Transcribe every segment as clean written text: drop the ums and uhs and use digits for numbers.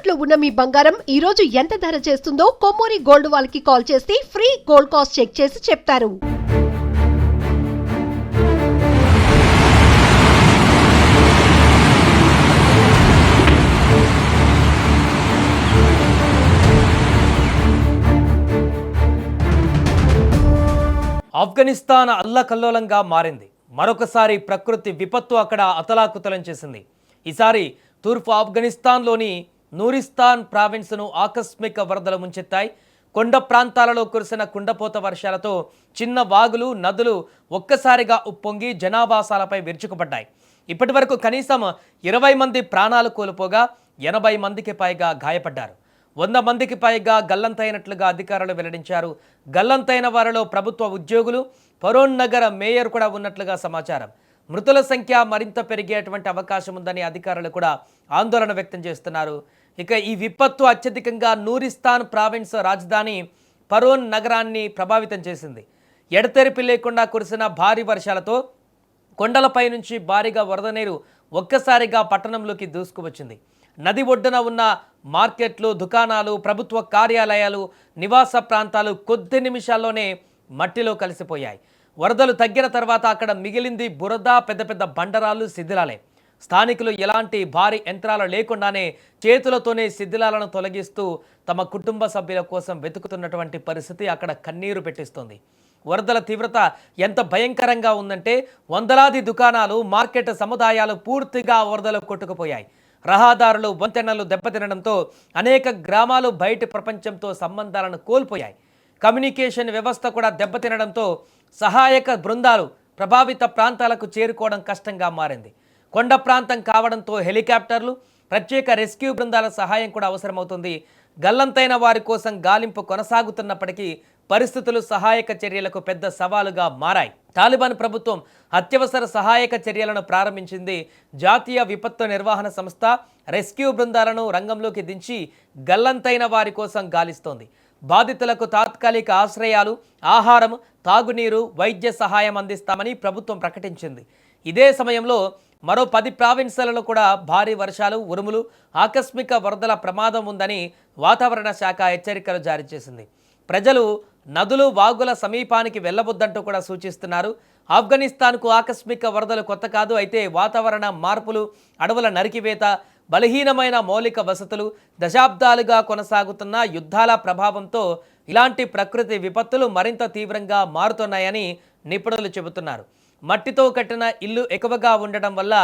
తాకట్లో ఉన్న మీ బంగారం ఈ రోజు ఎంత ధర చేస్తుందో కొమ్మూరి గోల్డ్ వాళ్ళకి కాల్ చేస్తే ఫ్రీ గోల్డ్ కాస్ట్ చెక్ చేసి చెప్తారు. ఆఫ్ఘనిస్తాన్ అల్లకల్లోలంగా మారింది. మరొకసారి ప్రకృతి విపత్తు అక్కడ అతలాకుతలం చేసింది. ఈసారి తూర్పు ఆఫ్ఘనిస్తాన్లోని నూరిస్తాన్ ప్రావిన్స్ను ఆకస్మిక వరదలు ముంచెత్తాయి. కొండ ప్రాంతాలలో కురిసిన కుండపోత వర్షాలతో చిన్న వాగులు, నదులు ఒక్కసారిగా ఉప్పొంగి జనావాసాలపై విరుచుకుపడ్డాయి. ఇప్పటి వరకు కనీసం 20 మంది ప్రాణాలు కోల్పోగా 80 మందికి పైగా గాయపడ్డారు. 100 మందికి పైగా గల్లంతైనట్లుగా అధికారులు వెల్లడించారు. గల్లంతైన వారిలో ప్రభుత్వ ఉద్యోగులు, పరోన్ నగర మేయర్ కూడా ఉన్నట్లుగా సమాచారం. మృతుల సంఖ్య మరింత పెరిగేటువంటి అవకాశం ఉందని అధికారులు కూడా ఆందోళన వ్యక్తం చేస్తున్నారు. ఇక ఈ విపత్తు అత్యధికంగా నూరిస్తాన్ ప్రావిన్స్ రాజధాని పరోన్ నగరాన్ని ప్రభావితం చేసింది. ఎడతెరిపి లేకుండా కురిసిన భారీ వర్షాలతో కొండలపై నుంచి భారీగా వరద నీరు ఒక్కసారిగా పట్టణంలోకి దూసుకువచ్చింది. నది ఒడ్డున ఉన్న మార్కెట్లు, దుకాణాలు, ప్రభుత్వ కార్యాలయాలు, నివాస ప్రాంతాలు కొద్ది నిమిషాల్లోనే మట్టిలో కలిసిపోయాయి. వరదలు తగ్గిన తర్వాత అక్కడ మిగిలింది బురద, పెద్ద పెద్ద బండరాలు, శిథిలాలే. స్థానికులు ఎలాంటి భారీ యంత్రాలు లేకుండానే చేతులతోనే శిథిలాలను తొలగిస్తూ తమ కుటుంబ సభ్యుల కోసం వెతుకుతున్నటువంటి పరిస్థితి అక్కడ కన్నీరు పెట్టిస్తుంది. వరదల తీవ్రత ఎంత భయంకరంగా ఉందంటే వందలాది దుకాణాలు, మార్కెట్ సముదాయాలు పూర్తిగా వరదలు కొట్టుకుపోయాయి. రహదారులు, వంతెనలు దెబ్బతినడంతో అనేక గ్రామాలు బయటి ప్రపంచంతో సంబంధాలను కోల్పోయాయి. కమ్యూనికేషన్ వ్యవస్థ కూడా దెబ్బతినడంతో సహాయక బృందాలు ప్రభావిత ప్రాంతాలకు చేరుకోవడం కష్టంగా మారింది. కొండ ప్రాంతం కావడంతో హెలికాప్టర్లు, ప్రత్యేక రెస్క్యూ బృందాల సహాయం కూడా అవసరమవుతుంది. గల్లంతైన వారి కోసం గాలింపు కొనసాగుతున్నప్పటికీ పరిస్థితులు సహాయక చర్యలకు పెద్ద సవాలుగా మారాయి. తాలిబాన్ ప్రభుత్వం అత్యవసర సహాయక చర్యలను ప్రారంభించింది. జాతీయ విపత్తు నిర్వహణ సంస్థ రెస్క్యూ బృందాలను రంగంలోకి దించి గల్లంతైన వారి కోసం గాలిస్తోంది. బాధితులకు తాత్కాలిక ఆశ్రయాలు, ఆహారం, తాగునీరు, వైద్య సహాయం అందిస్తామని ప్రభుత్వం ప్రకటించింది. ఇదే సమయంలో మరో 10 ప్రావిన్సులలో కూడా భారీ వర్షాలు, ఉరుములు, ఆకస్మిక వరదల ప్రమాదం ఉందని వాతావరణ శాఖ హెచ్చరికలు జారీ చేసింది. ప్రజలు నదులు, వాగుల సమీపానికి వెళ్లవద్దంటూ కూడా సూచిస్తున్నారు. ఆఫ్ఘనిస్తాన్కు ఆకస్మిక వరదలు కొత్త కాదు. అయితే వాతావరణ మార్పులు, అడవుల నరికివేత, బలహీనమైన మౌలిక వసతులు, దశాబ్దాలుగా కొనసాగుతున్న యుద్ధాల ప్రభావంతో ఇలాంటి ప్రకృతి విపత్తులు మరింత తీవ్రంగా మారుతున్నాయని నిపుణులు చెబుతున్నారు. మట్టితో కట్టిన ఇల్లు ఎక్కువగా ఉండడం వల్ల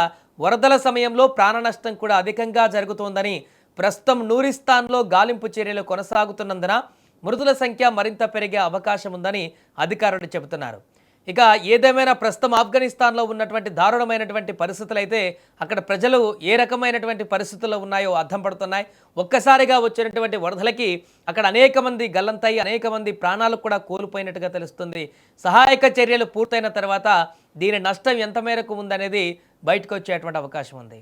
వరదల సమయంలో ప్రాణ నష్టం కూడా అధికంగా జరుగుతోందని, ప్రస్తుతం నూరిస్తాన్లో గాలింపు చర్యలు కొనసాగుతున్నందున మృతుల సంఖ్య మరింత పెరిగే అవకాశం ఉందని అధికారులు చెబుతున్నారు. ఇక ఏదేమైనా ప్రస్తుతం ఆఫ్ఘనిస్తాన్లో ఉన్నటువంటి దారుణమైనటువంటి పరిస్థితులు అయితే అక్కడ ప్రజలు ఏ రకమైనటువంటి పరిస్థితుల్లో ఉన్నాయో అర్థం పడుతున్నాయి. ఒక్కసారిగా వచ్చినటువంటి వరదలకి అక్కడ అనేక మంది గల్లంతై, అనేక మంది ప్రాణాలు కూడా కోల్పోయినట్టుగా తెలుస్తుంది. సహాయక చర్యలు పూర్తయిన తర్వాత దీని నష్టం ఎంత మేరకు ఉందనేది బయటకు వచ్చేటువంటి అవకాశం ఉంది.